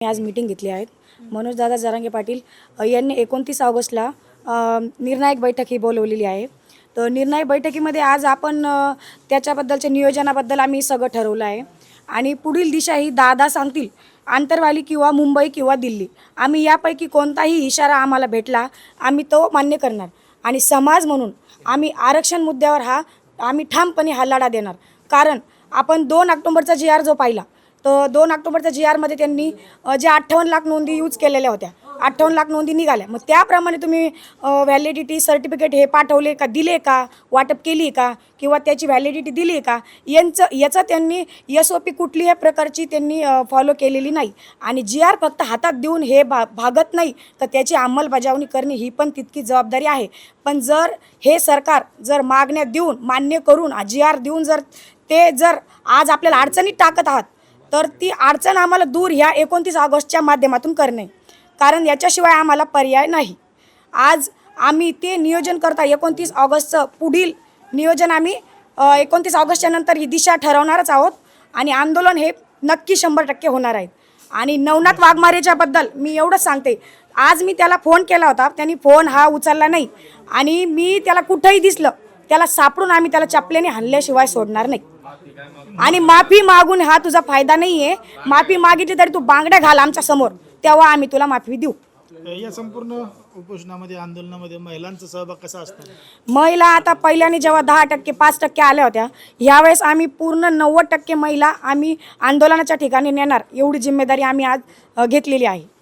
आज मीटिंग घेतली आहे। मनोज दादा जरांगे पाटील यांनी 29 ऑगस्टला निर्णायक बैठक ही बोलवलेली आहे। तर निर्णायक बैठकीमध्ये आज आपण त्याच्याबद्दलच्या नियोजनाबद्दल आम्ही सगळं ठरवलं आहे आणि पुढील दिशा ही दादा सांगतील, आंतरवाली किंवा मुंबई किंवा दिल्ली, आम्ही यापैकी कोणताही इशारा आम्हाला भेटला आम्ही तो मान्य करणार आणि समाज म्हणून आम्ही आरक्षण मुद्द्यावर आम्ही ठामपणे हा लढा देणार। कारण आपण 2 ऑक्टोबरचा GR जो पाहिला, तर 2 ऑक्टोबरच्या GR मध्ये त्यांनी जे 58 लाख नोंदी यूज केलेल्या होत्या, 58 लाख नोंदी निघाल्या। मग त्याप्रमाणे तुम्ही व्हॅलिडिटी सर्टिफिकेट हे पाठवले का, दिले का, वाटप केली का, किंवा त्याची व्हॅलिडिटी दिली का, याचं त्यांनी SOP कुठल्याही प्रकारची त्यांनी फॉलो केलेली नाही आणि GR फक्त हातात देऊन हे भागत नाही, तर त्याची अंमलबजावणी करणे ही पण तितकी जबाबदारी आहे। पण जर हे सरकार जर मागण्या देऊन मान्य करून GR देऊन जर आज आपल्याला अडचणीत टाकत आहात, तर ती अडचण आम्हाला दूर ह्या 29 ऑगस्टच्या माध्यमातून करणे, कारण याच्याशिवाय आम्हाला पर्याय नाही। आज आम्ही ते नियोजन करता 29 ऑगस्टचं पुढील नियोजन आम्ही 29 ऑगस्टच्या नंतर ही दिशा ठरवणारच आहोत आणि आंदोलन हे नक्की 100% होणार आहे। आणि नवनाथ वाघमारेच्या बद्दल मी एवढंच सांगते, आज मी त्याला फोन केला होता, त्यांनी फोन हा उचलला नाही आणि मी त्याला कुठेही दिसलं त्याला सापडून आम्ही त्याला चपलेने हाणल्याशिवाय सोडणार नाही। आणि माफी मागून हा तुझा फायदा नाही आहे, माफी मागितली तरी तू बांगड्या घाल आमच्या समोर, तेव्हा आम्ही तुला माफी देऊ। या संपूर्ण उपोषणामध्ये आंदोलनामध्ये महिलांचा सहभाग कसा असतो? महिला आता पहिल्याने जेव्हा 10% 5% आल्या होत्या, यावेळेस आम्ही पूर्ण 90% महिला आम्ही आंदोलनाच्या ठिकाणी नेणार एवढी जिम्मेदारी आम्ही आज घेतलेली आहे।